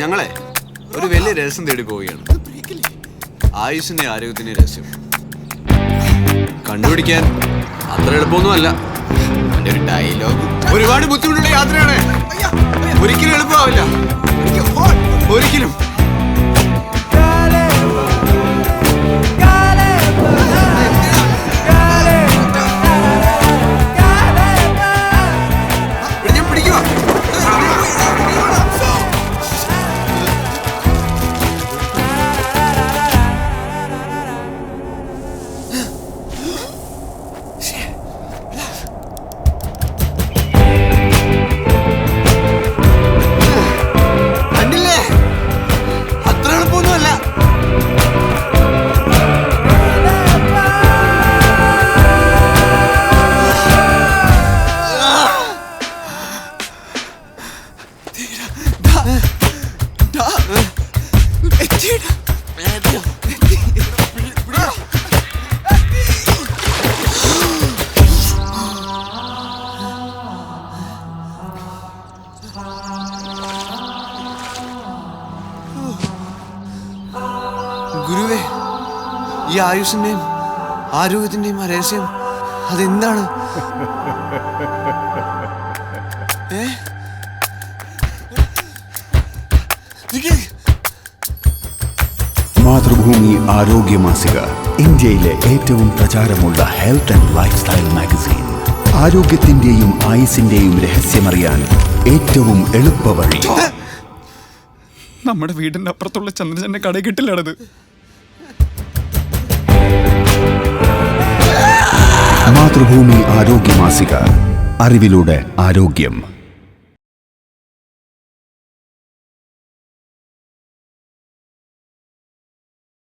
ഞങ്ങളെ ഒരു വലിയ രഹസ്യം തേടി പോവുകയാണ്. ആയുഷിന്റെ ആരോഗ്യത്തിന്റെ രഹസ്യം കണ്ടുപിടിക്കാൻ അത്ര എളുപ്പമൊന്നുമല്ല. അതിന്റെ ഒരു ഡയലോഗ് ഒരുപാട് ബുദ്ധിമുട്ടുള്ള യാത്രയാണ്. ഒരിക്കലും എളുപ്പമാവില്ല, ഒരിക്കലും. ഗുരുവേ, ഈ ആയുഷിന്റെയും ആരോഗ്യത്തിന്റെയും രഹസ്യം അതെന്താണ്? മാതൃഭൂമി ആരോഗ്യ മാസിക, ഇന്ത്യയിലെ ഏറ്റവും പ്രചാരമുള്ള health and lifestyle magazine. ആരോഗ്യത്തിന്റെയും ആയുസിന്റെയും രഹസ്യമറിയാൻ ഏറ്റവും എളുപ്പവഴി. നമ്മുടെ വീടിന്റെ അപ്പുറത്തുള്ള ചന്ദ്രചന്റെ കടയിൽ കിട്ടില്ലാണത്. മാതൃഭൂമി ആരോഗ്യ മാസിക, അറിവിലൂടെ ആരോഗ്യം.